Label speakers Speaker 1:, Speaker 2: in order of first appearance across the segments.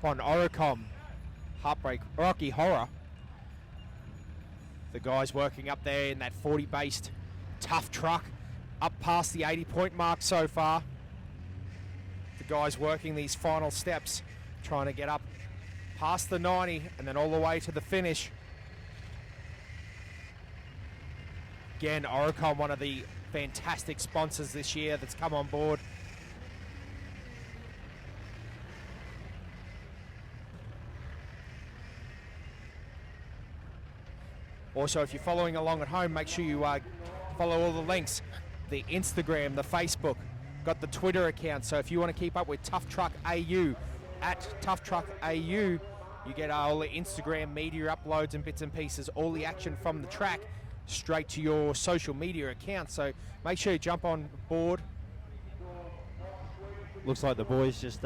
Speaker 1: on Oricom, Heartbreak, Rocky Horror. The guys working up there in that 40-based Tuff truck, up past the 80-point mark so far. The guys working these final steps, trying to get up past the 90 and then all the way to the finish. Again, Oricom, one of the fantastic sponsors this year that's come on board. Also, if you're following along at home, make sure you follow all the links. The Instagram, the Facebook, got the Twitter account. So if you want to keep up with Tuff Truck AU, at Tuff Truck AU, you get all the Instagram media uploads and bits and pieces, all the action from the track straight to your social media account. So make sure you jump on board.
Speaker 2: Looks like the boys just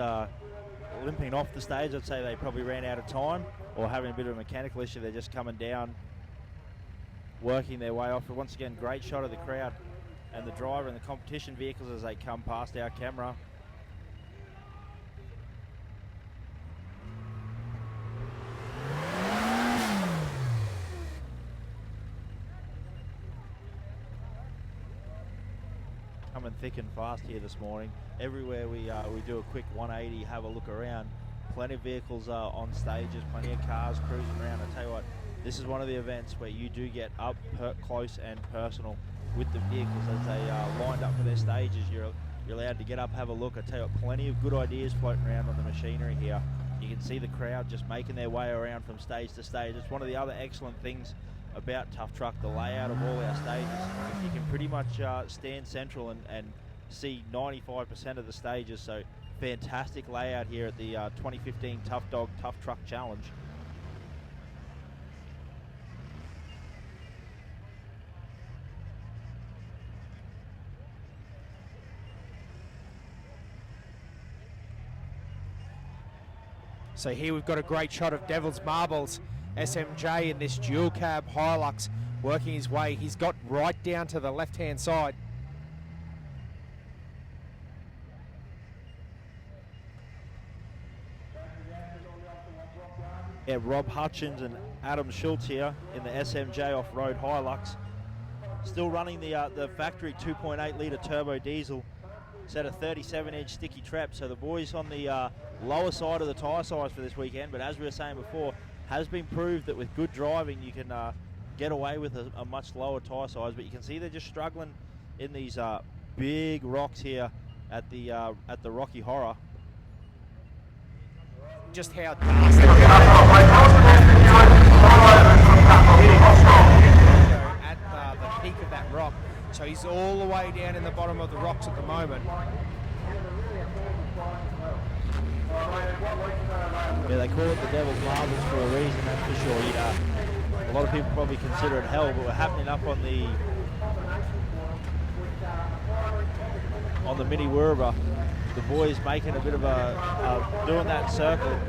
Speaker 2: limping off the stage. I'd say they probably ran out of time or having a bit of a mechanical issue. They're just coming down, working their way off. But once again, great shot of the crowd and the driver and the competition vehicles as they come past our camera. Coming thick and fast here this morning. Everywhere we do a quick 180, have a look around. Plenty of vehicles on stages, plenty of cars cruising around. I tell you what, this is one of the events where you do get up close and personal with the vehicles as they lined up for their stages. You're allowed to get up, have a look. I tell you what, plenty of good ideas floating around on the machinery here. You can see the crowd just making their way around from stage to stage. It's one of the other excellent things about Tuff Truck, the layout of all our stages. You can pretty much stand central and see 95% of the stages. So fantastic layout here at the 2015 Tuff Dog Tuff Truck Challenge.
Speaker 1: So here we've got a great shot of Devil's Marbles, SMJ in this dual cab Hilux working his way. He's got right down to the left-hand side.
Speaker 2: Yeah, Rob Hutchins and Adam Schultz here in the SMJ off-road Hilux. Still running the factory 2.8 litre turbo diesel. Set a 37-inch sticky trap, so the boys on the lower side of the tyre size for this weekend, but as we were saying before, has been proved that with good driving you can get away with a much lower tyre size. But you can see they're just struggling in these big rocks here at the Rocky Horror.
Speaker 1: Just how at the peak of that rock. So he's all the way down in the bottom of the rocks at the moment.
Speaker 2: Yeah, they call it the Devil's Marbles for a reason, that's for sure. A lot of people probably consider it hell, but we're happening up on the Mini Werribee. The boys making a bit of doing that circle.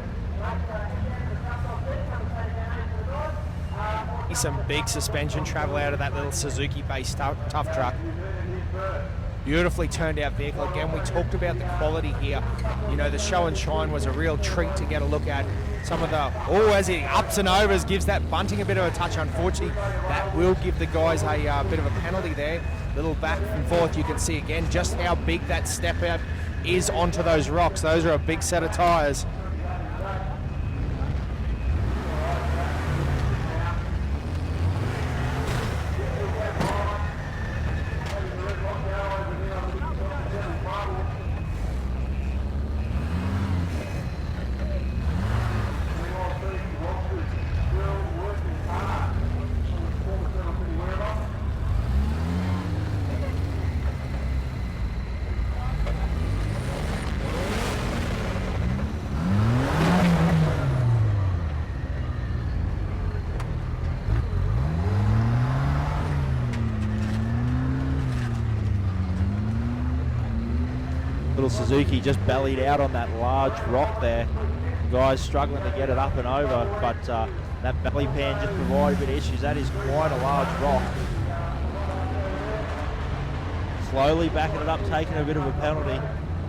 Speaker 1: Some big suspension travel out of that little Suzuki-based Tuff Truck. Beautifully turned out vehicle. Again, we talked about the quality here. You know, the show and shine was a real treat to get a look at. Some of the, as he ups and overs, gives that bunting a bit of a touch. Unfortunately, that will give the guys a bit of a penalty there. Little back and forth. You can see again just how big that step out is onto those rocks. Those are a big set of tyres.
Speaker 2: Suzuki just bellied out on that large rock there. Guys struggling to get it up and over, but that belly pan just provided a bit of issues. That is quite a large rock. Slowly backing it up, taking a bit of a penalty.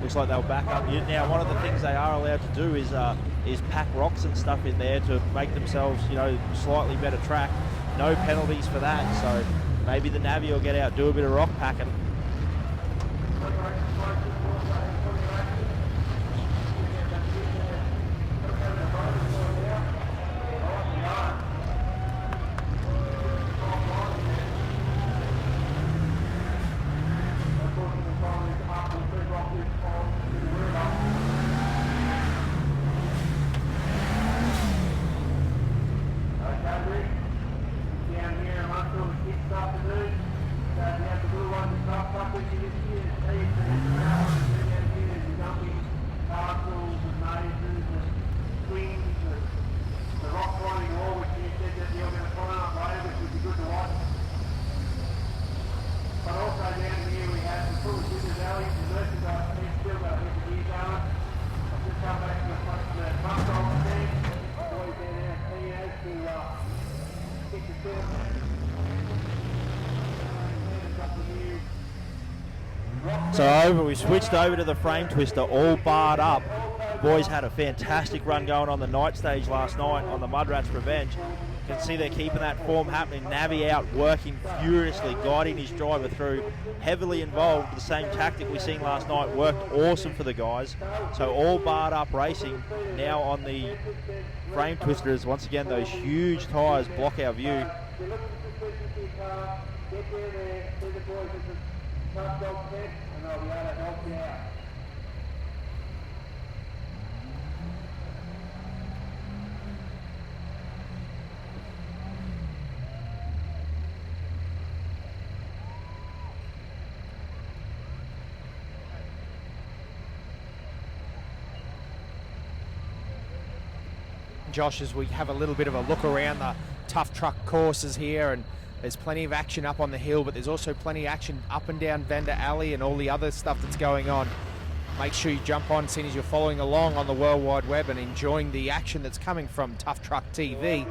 Speaker 2: Looks like they'll back up. Now, one of the things they are allowed to do is pack rocks and stuff in there to make themselves, you know, slightly better track. No penalties for that, so maybe the Navy will get out, do a bit of rock packing. So we switched over to the frame twister, all barred up. Boys had a fantastic run going on the night stage last night on the Mudrats Revenge. You can see they're keeping that form happening. Navi out working furiously, guiding his driver through, heavily involved. The same tactic we seen last night worked awesome for the guys. So all barred up racing now on the frame twisters. Once again, those huge tyres block our view.
Speaker 1: Josh, as we have a little bit of a look around the Tuff truck courses here, and there's plenty of action up on the hill, but there's also plenty of action up and down Vendor Alley and all the other stuff that's going on. Make sure you jump on, seeing as you're following along on the World Wide Web and enjoying the action that's coming from Tuff Truck TV.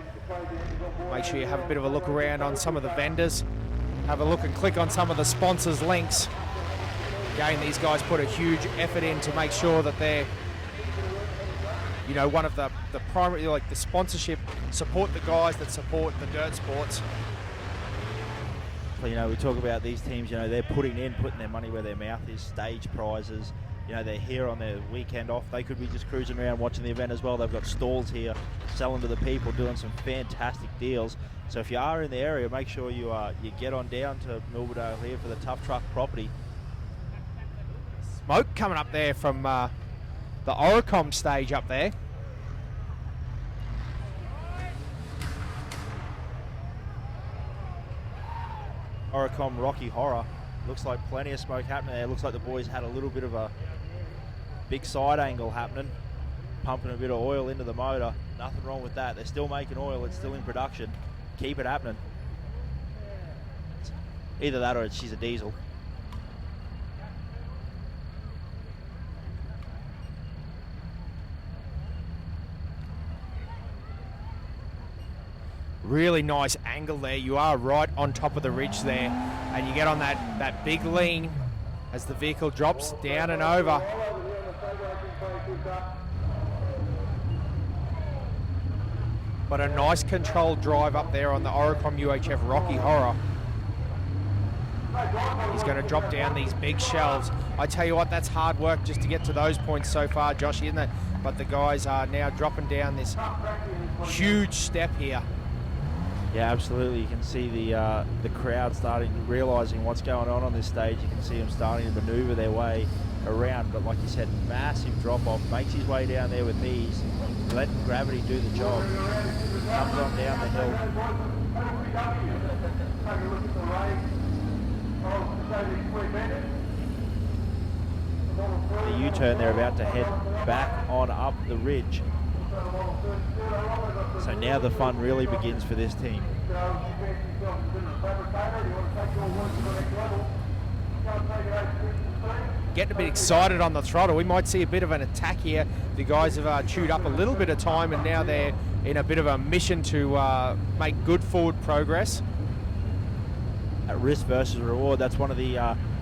Speaker 1: Make sure you have a bit of a look around on some of the vendors. Have a look and click on some of the sponsors' links. Again, these guys put a huge effort in to make sure that they're, you know, one of the primary, like the sponsorship, support the guys that support the dirt sports.
Speaker 2: You know, we talk about these teams, you know, they're putting their money where their mouth is, stage prizes. You know, they're here on their weekend off. They could be just cruising around watching the event as well. They've got stalls here selling to the people, doing some fantastic deals. So if you are in the area, make sure you get on down to Milberdale here for the Tuff Truck property.
Speaker 1: Smoke coming up there from the Oricom stage up there.
Speaker 2: Oricom Rocky Horror. Looks like plenty of smoke happening there. Looks like the boys had a little bit of a big side angle happening, pumping a bit of oil into the motor. Nothing wrong with that. They're still making oil. It's still in production. Keep it happening. Either that or she's a diesel.
Speaker 1: Really nice angle there. You are right on top of the ridge there, and you get on that big lean as the vehicle drops down and over. But a nice controlled drive up there on the Oricom UHF Rocky Horror. He's going to drop down these big shelves. I tell you what, that's hard work just to get to those points so far, Josh, isn't it? But the guys are now dropping down this huge step here.
Speaker 2: Yeah, absolutely. You can see the crowd realising what's going on this stage. You can see them starting to manoeuvre their way around. But like you said, massive drop-off. Makes his way down there with ease. Letting gravity do the job. Comes on down the hill. The U-turn, they're about to head back on up the ridge. So now the fun really begins for this team.
Speaker 1: Getting a bit excited on the throttle. We might see a bit of an attack here. The guys have chewed up a little bit of time, and now they're in a bit of a mission to make good forward progress.
Speaker 2: At risk versus reward, that's one of the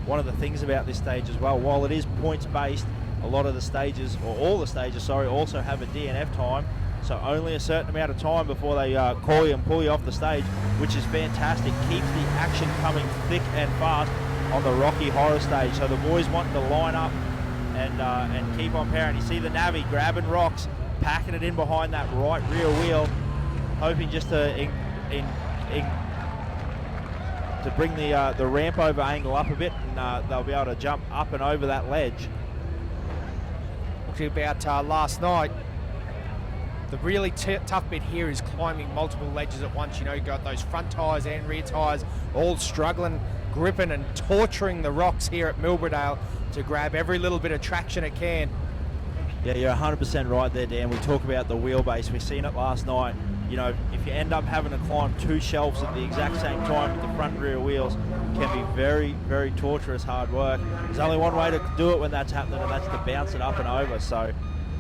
Speaker 2: one of the things about this stage as well, while it is points based, a lot of the stages, or all the stages, sorry, also have a DNF time. So only a certain amount of time before they call you and pull you off the stage, which is fantastic. Keeps the action coming thick and fast on the Rocky Horror stage. So the boys want to line up and keep on powering. You see the Navi grabbing rocks, packing it in behind that right rear wheel, hoping just to bring the ramp over angle up a bit, and they'll be able to jump up and over that ledge.
Speaker 1: Talking about last night, the really tough bit here is climbing multiple ledges at once. You know, you've got those front tyres and rear tyres all struggling, gripping and torturing the rocks here at Milbrodale to grab every little bit of traction it can.
Speaker 2: Yeah, you're 100% right there, Dan. We talk about the wheelbase. We've seen it last night. You know, if you end up having to climb 2 shelves at the exact same time with the front and rear wheels, can be very, very torturous hard work. There's only one way to do it when that's happening, and that's to bounce it up and over. So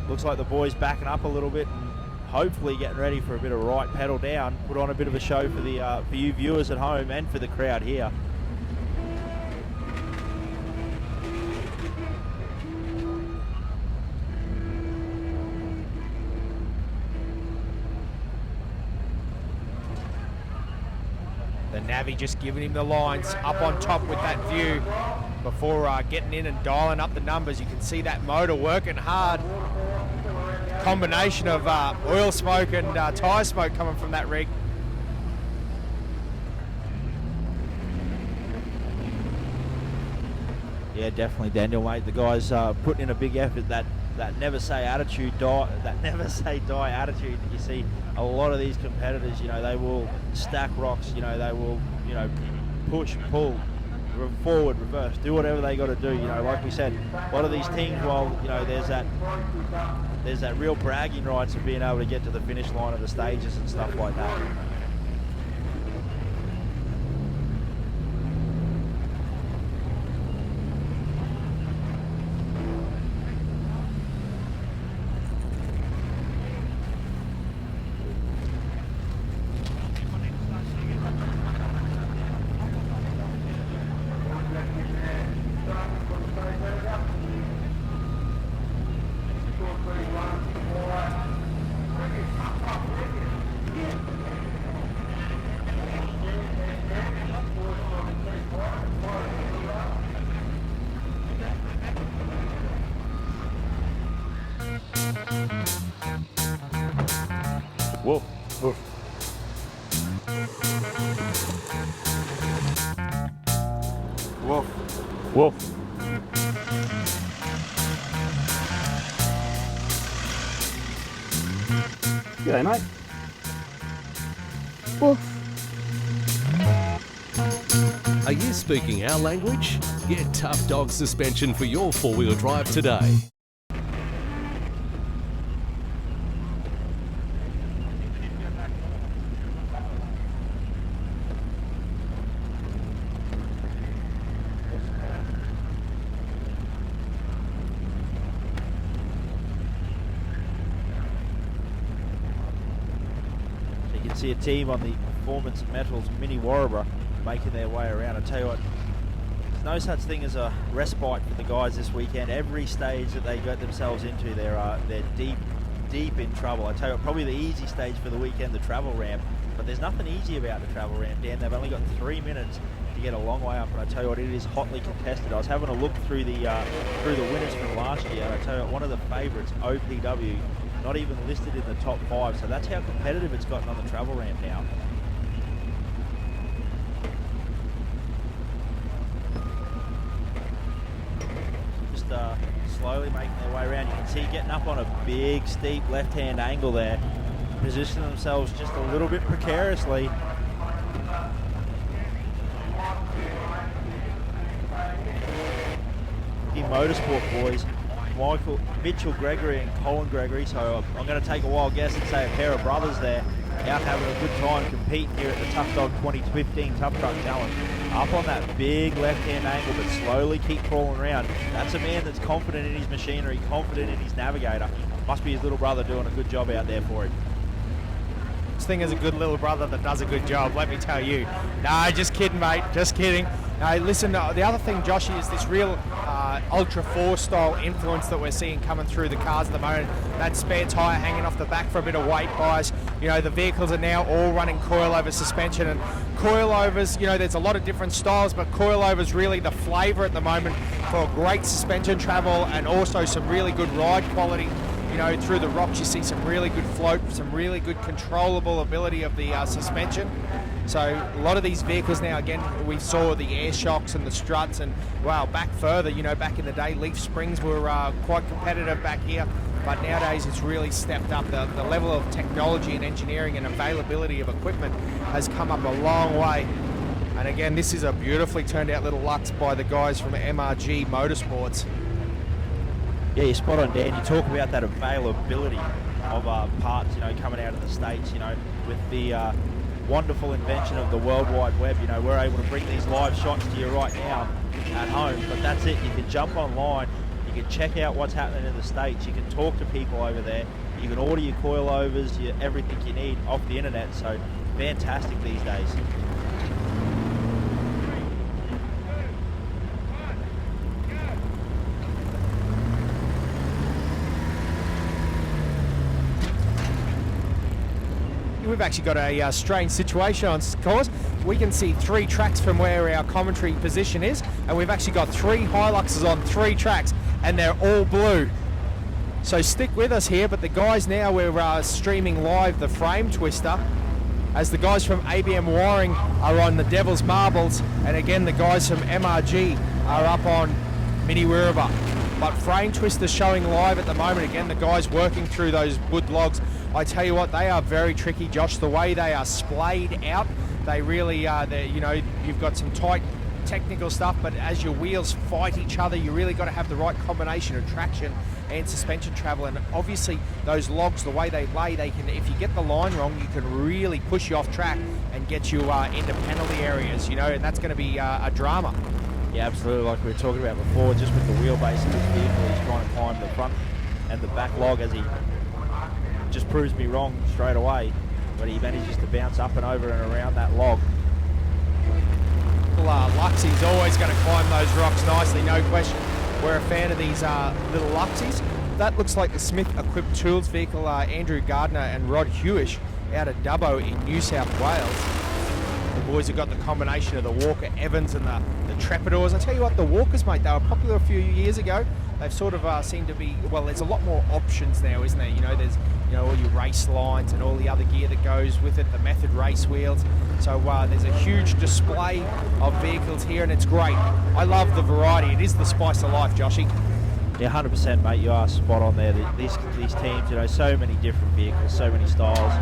Speaker 2: looks like the boys backing up a little bit and hopefully getting ready for a bit of right pedal down, put on a bit of a show for the for you viewers at home and for the crowd here.
Speaker 1: The Navi just giving him the lines up on top with that view before getting in and dialing up the numbers. You can see that motor working hard. Combination of oil smoke and tyre smoke coming from that rig.
Speaker 2: Yeah, definitely, Daniel, mate. The guys putting in a big effort. That never say attitude, that never say die attitude that you see a lot of these competitors. You know, they will stack rocks. You know, they will, you know, push, pull, forward, reverse, do whatever they got to do. You know, like we said, a lot of these teams, while you know, there's that real bragging rights of being able to get to the finish line of the stages and stuff like that.
Speaker 3: Woof, woof. Woof, woof. G'day, mate.
Speaker 4: Woof.
Speaker 5: Are you speaking our language? Get Tough Dog suspension for your four-wheel drive today.
Speaker 2: See a team on the Performance Metals Mini Warrabah making their way around. I tell you what, there's no such thing as a respite for the guys this weekend. Every stage that they get themselves into, they're deep in trouble. I tell you what, probably the easy stage for the weekend, the travel ramp, but there's nothing easy about the travel ramp, Dan. They've only got 3 minutes to get a long way up, and I tell you what, it is hotly contested. I was having a look through the winners from last year, and I tell you what, one of the favourites, OPW, not even listed in the top 5, so that's how competitive it's gotten on the travel ramp now. Just slowly making their way around. You can see getting up on a big, steep left-hand angle there, positioning themselves just a little bit precariously. The Motorsport boys, Mitchell Gregory and Colin Gregory, so I'm going to take a wild guess and say a pair of brothers there out having a good time competing here at the Tough Dog 2015 Tough Truck Challenge. Up on that big left-hand angle, but slowly keep crawling around. That's a man that's confident in his machinery, confident in his navigator. Must be his little brother doing a good job out there for him.
Speaker 1: This thing is a good little brother that does a good job, let me tell you. No, just kidding, mate, just kidding. Listen, the other thing, Joshy, is this real Ultra 4 style influence that we're seeing coming through the cars at the moment. That spare tyre hanging off the back for a bit of weight, guys. You know, the vehicles are now all running coilover suspension, and coilovers, you know, there's a lot of different styles, but coilover's really the flavour at the moment for great suspension travel and also some really good ride quality. You know, through the rocks you see some really good float, some really good controllable ability of the suspension. So a lot of these vehicles now, again, we saw the air shocks and the struts, and wow, back further, you know, back in the day, leaf springs were quite competitive back here, but nowadays it's really stepped up. The level of technology and engineering and availability of equipment has come up a long way. And again, this is a beautifully turned out little Lux by the guys from MRG Motorsports.
Speaker 2: Yeah, you're spot on, Dan. You talk about that availability of parts, you know, coming out of the States, you know, with the wonderful invention of the World Wide Web. You know, we're able to bring these live shots to you right now at home, but that's it. You can jump online, you can check out what's happening in the States, you can talk to people over there, you can order your coilovers, everything you need off the internet. So fantastic these days.
Speaker 1: We've actually got a strange situation on course. We can see 3 tracks from where our commentary position is, and we've actually got 3 Hiluxes on 3 tracks, and they're all blue. So stick with us here, but the guys now, we're streaming live the frame twister, as the guys from ABM Wiring are on the Devil's Marbles, and again the guys from MRG are up on Mini Wirrabah. But frame twister showing live at the moment. Again, the guys working through those wood logs. I tell you what, they are very tricky, Josh. The way they are splayed out, they really are. You know, you've got some tight technical stuff, but as your wheels fight each other, you really got to have the right combination of traction and suspension travel. And obviously, those logs, the way they lay, they can. If you get the line wrong, you can really push you off track and get you into penalty areas. You know, and that's going to be a drama.
Speaker 2: Yeah, absolutely. Like we were talking about before, just with the wheelbase of this vehicle, he's trying to climb the front and the back log as he just proves me wrong straight away, but he manages to bounce up and over and around that log.
Speaker 1: Luxie's always going to climb those rocks nicely, no question. We're a fan of these little Luxies. That looks like the Smith Equipped Tools vehicle, Andrew Gardner and Rod Hewish out of Dubbo in New South Wales. The boys have got the combination of the Walker Evans and the Trepidors. I tell you what, the Walkers, mate, they were popular a few years ago. They've sort of seemed to be, well, there's a lot more options now, isn't there? You know, there's, you know, all your race lines and all the other gear that goes with it, the Method race wheels. So there's a huge display of vehicles here, and it's great. I love the variety. It is the spice of life, Joshy.
Speaker 2: Yeah, 100%, mate. You are spot on there. These teams, you know, so many different vehicles, so many styles.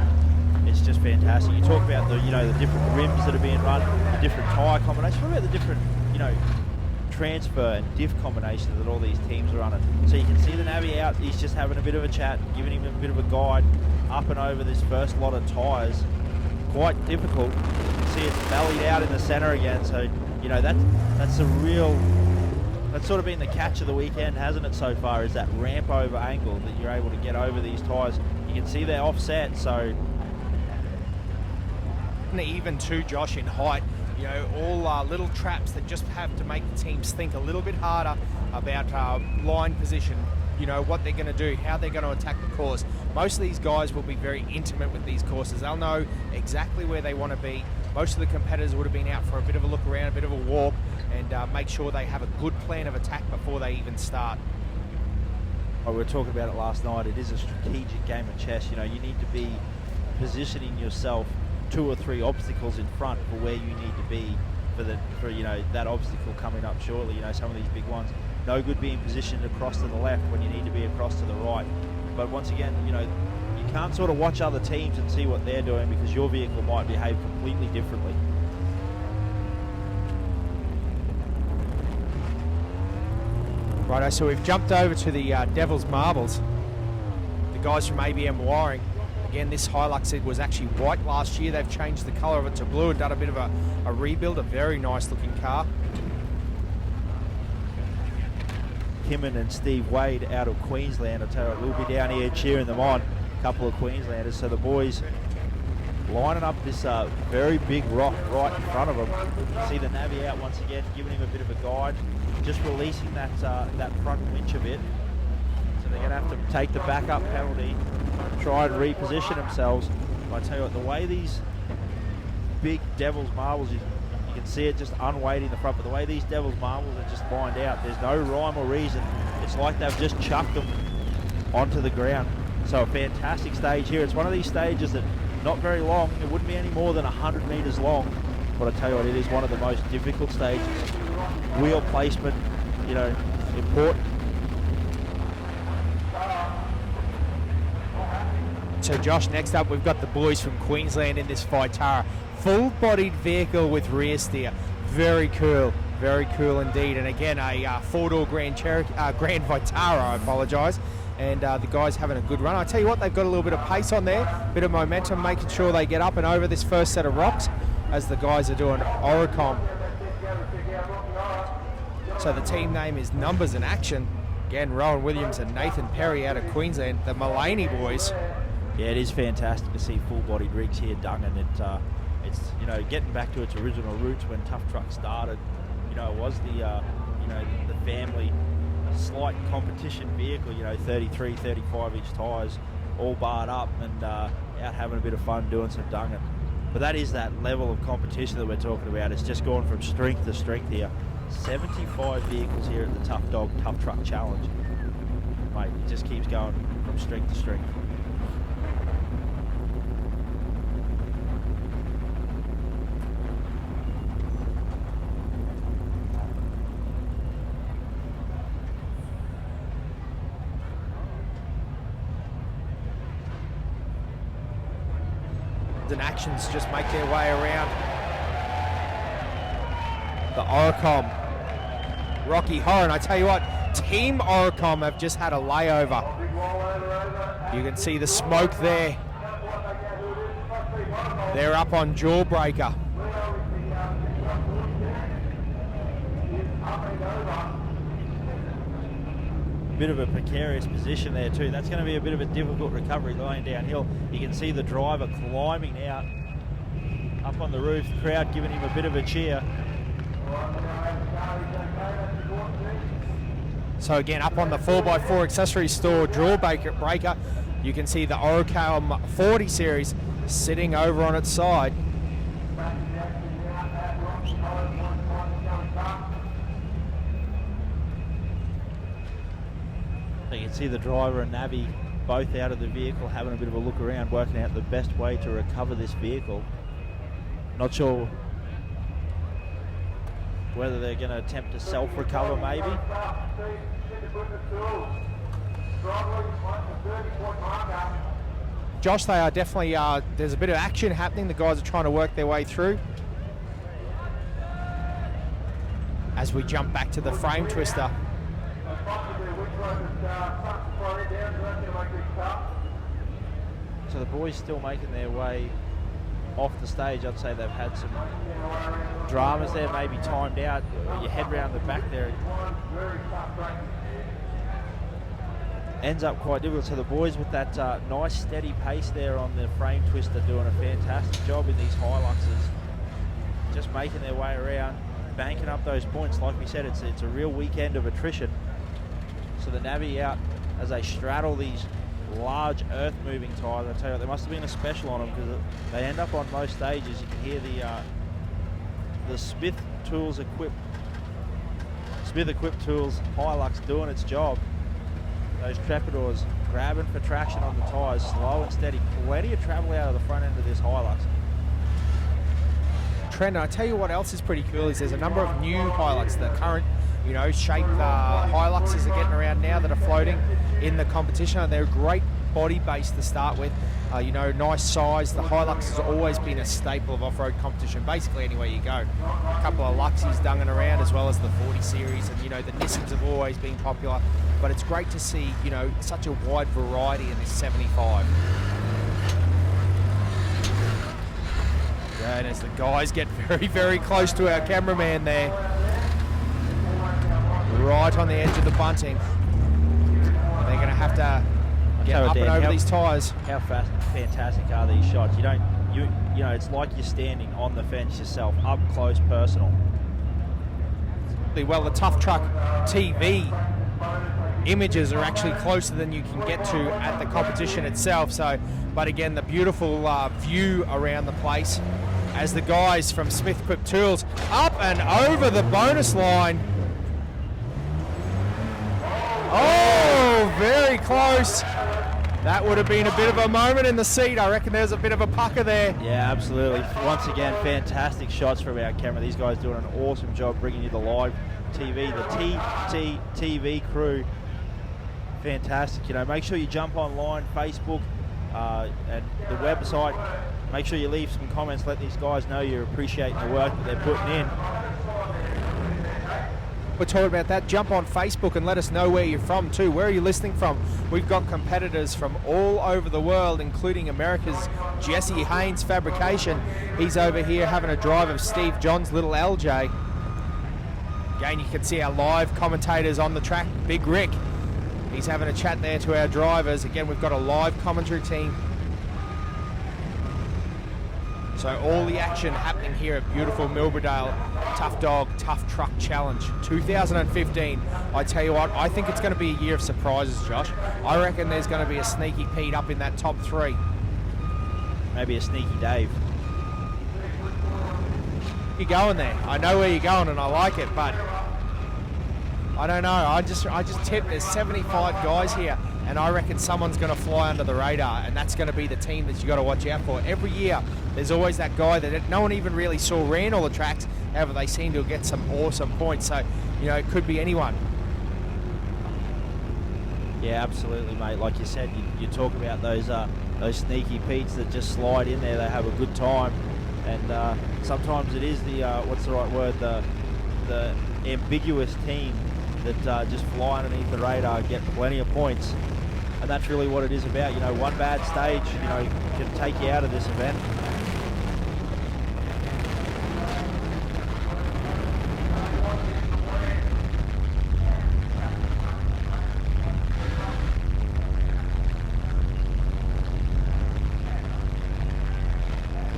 Speaker 2: It's just fantastic. You talk about the, you know, the different rims that are being run, the different tyre combinations. What about the different, you know, transfer and diff combinations that all these teams are running? So you can see the Navy out. He's just having a bit of a chat, giving him a bit of a guide up and over this first lot of tyres. Quite difficult. You can see it's bellied out in the centre again. So, you know, that's a real. That's sort of been the catch of the weekend, hasn't it, so far, is that ramp over angle that you're able to get over these tyres. You can see they're offset, so
Speaker 1: even too, Josh, in height. You know, all little traps that just have to make the teams think a little bit harder about line position, you know, what they're going to do, how they're going to attack the course. Most of these guys will be very intimate with these courses. They'll know exactly where they want to be. Most of the competitors would have been out for a bit of a look around, a bit of a walk, and make sure they have a good plan of attack before they even start.
Speaker 2: We were talking about it last night. It is a strategic game of chess. You know, you need to be positioning yourself 2 or 3 obstacles in front for where you need to be for you know, that obstacle coming up shortly. You know, some of these big ones, no good being positioned across to the left when you need to be across to the right. But once again, you know, you can't sort of watch other teams and see what they're doing, because your vehicle might behave completely differently.
Speaker 1: Righto, so we've jumped over to the Devil's Marbles. The guys from ABM Wiring. Again, this Hilux was actually white last year. They've changed the colour of it to blue and done a bit of a rebuild. A very nice looking car.
Speaker 2: Kimmin and Steve Wade out of Queensland. I tell you, we'll be down here cheering them on. A couple of Queenslanders. So the boys lining up this very big rock right in front of him. See the Navi out once again, giving him a bit of a guide, just releasing that front winch a bit. So they're going to have to take the backup penalty, try and reposition themselves. But I tell you what, the way these big Devil's Marbles, you can see it just unweighting the front, but the way these Devil's Marbles are just lined out, there's no rhyme or reason. It's like they've just chucked them onto the ground. So a fantastic stage here. It's one of these stages that not very long. It wouldn't be any more than 100 metres long. But I tell you what, it is one of the most difficult stages. Wheel placement, you know, important.
Speaker 1: So Josh, next up we've got the boys from Queensland in this Vitara. Full-bodied vehicle with rear steer. Very cool indeed. And again, a four-door Grand Vitara, I apologise. And the guys having a good run. I tell you what, they've got a little bit of pace on there, bit of momentum, making sure they get up and over this first set of rocks as the guys are doing Oricom. So the team name is Numbers in Action. Again, Rowan Williams and Nathan Perry out of Queensland, the Mullaney boys.
Speaker 2: Yeah, it is fantastic to see full-bodied rigs here, Dungan. It's you know, getting back to its original roots when Tuff Truck started. You know, it was the the family slight competition vehicle. You know, 33, 35-inch tyres, all barred up, and out having a bit of fun doing some Dungan. But that is that level of competition that we're talking about. It's just gone from strength to strength here. 75 vehicles here at the Tough Truck Challenge. Mate, it just keeps going from strength to strength.
Speaker 1: And Actions just make their way around the Oricom. Rocky Horror, and I tell you what, Team Oricom have just had a layover. You can see the smoke there. They're up on Jawbreaker.
Speaker 2: Bit of a precarious position there too. That's going to be a bit of a difficult recovery going downhill. You can see the driver climbing out up on the roof, the crowd giving him a bit of a cheer.
Speaker 1: So again, up on the 4x4 accessory store Jawbreaker, you can see the Oricom 40 series sitting over on its side.
Speaker 2: You can see the driver and Navi both out of the vehicle having a bit of a look around, working out the best way to recover this vehicle. Not sure whether they're going to attempt to self-recover maybe.
Speaker 1: Josh, they are definitely, there's a bit of action happening. The guys are trying to work their way through. As we jump back to the frame twister.
Speaker 2: So the boys still making their way off the stage. I'd say they've had some dramas there, maybe timed out. Your head round the back there ends up quite difficult. So the boys with that nice steady pace there on the frame twister doing a fantastic job in these Hiluxes. Just making their way around, banking up those points. Like we said, it's a real weekend of attrition. So the Navi out as they straddle these large earth-moving tyres. I tell you what, there must have been a special on them because they end up on most stages. You can hear the Smith equipped tools Hilux doing its job. Those trapdoors grabbing for traction on the tyres, slow and steady. Plenty of travel out of the front end of this Hilux.
Speaker 1: Trent, I tell you what else is pretty cool is there's a number of new Hilux, the current, you know, shape Hiluxes are getting around now that are floating in the competition. And they're a great body base to start with. You know, nice size. The Hilux has always been a staple of off-road competition, basically anywhere you go. A couple of Luxies dunging around, as well as the 40 series, and you know the Nissans have always been popular. But it's great to see, you know, such a wide variety in this 75. And as the guys get very, very close to our cameraman there, right on the edge of the bunting, they're going to have to get up and over these tyres.
Speaker 2: How fantastic are these shots? You you know, it's like you're standing on the fence yourself, up close, personal.
Speaker 1: Well, the Tuff Truck TV images are actually closer than you can get to at the competition itself. So, but again, the beautiful view around the place as the guys from Smith Equip Tools up and over the bonus line. Oh, very close. That would have been a bit of a moment in the seat. I reckon there's a bit of a pucker there.
Speaker 2: Yeah, absolutely. Once again, fantastic shots from our camera. These guys doing an awesome job bringing you the live TV, the TTTV crew. Fantastic. You know, make sure you jump online, Facebook, and the website. Make sure you leave some comments. Let these guys know you're appreciating the work that they're putting in.
Speaker 1: We're talking about that. Jump on Facebook and let us know where you're from too. Where are you listening from? We've got competitors from all over the world, including America's Jesse Haynes Fabrication. He's over here having a drive of Steve John's little LJ. Again, you can see our live commentators on the track. Big Rick, he's having a chat there to our drivers. Again, we've got a live commentary team. So all the action happening here at beautiful Milberdale Tough Dog Tough Truck Challenge 2015. I tell you what, I think it's going to be a year of surprises, Josh. I reckon there's going to be a sneaky Pete up in that top 3.
Speaker 2: Maybe a sneaky Dave.
Speaker 1: You're going there. I know where you're going and I like it, but I don't know. I just tipped there's 75 guys here, and I reckon someone's going to fly under the radar, and that's going to be the team that you got to watch out for. Every year, there's always that guy that no one even really saw ran all the tracks. However, they seem to get some awesome points. So, you know, it could be anyone.
Speaker 2: Yeah, absolutely, mate. Like you said, you talk about those sneaky Petes that just slide in there. They have a good time, and sometimes it is the what's the right word? The ambiguous team that just fly underneath the radar, get plenty of points, and that's really what it is about. You know, one bad stage, you know, can take you out of this event.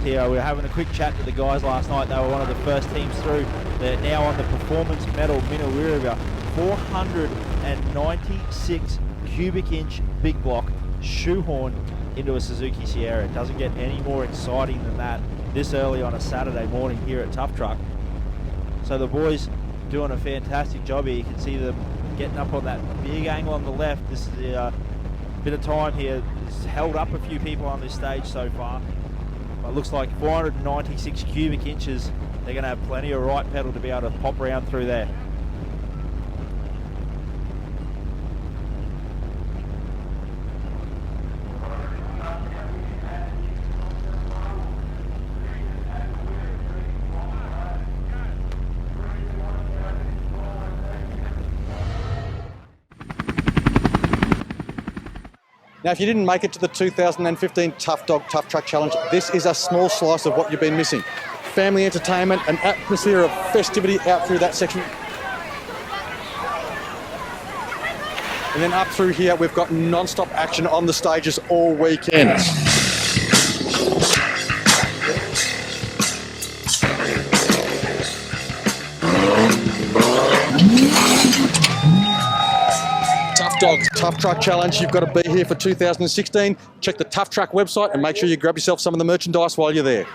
Speaker 2: Here, we were having a quick chat to the guys last night. They were one of the first teams through. They're now on the Performance Medal Minawiriga 496 cubic inch big block shoehorned into a Suzuki Sierra. It doesn't get any more exciting than that this early on a Saturday morning here at Tough Truck. So the boys doing a fantastic job here. You can see them getting up on that big angle on the left. This is a bit of time here. It's held up a few people on this stage so far. It looks like 496 cubic inches. They're going to have plenty of right pedal to be able to pop around through there.
Speaker 4: Now, if you didn't make it to the 2015 Tough Dog Tough Truck Challenge, this is a small slice of what you've been missing. Family entertainment, an atmosphere of festivity out through that section. And then up through here, we've got non-stop action on the stages all weekend. Dogs Tough Truck Challenge. You've got to be here for 2016. Check the Tough Truck website and make sure you grab yourself some of the merchandise while you're there.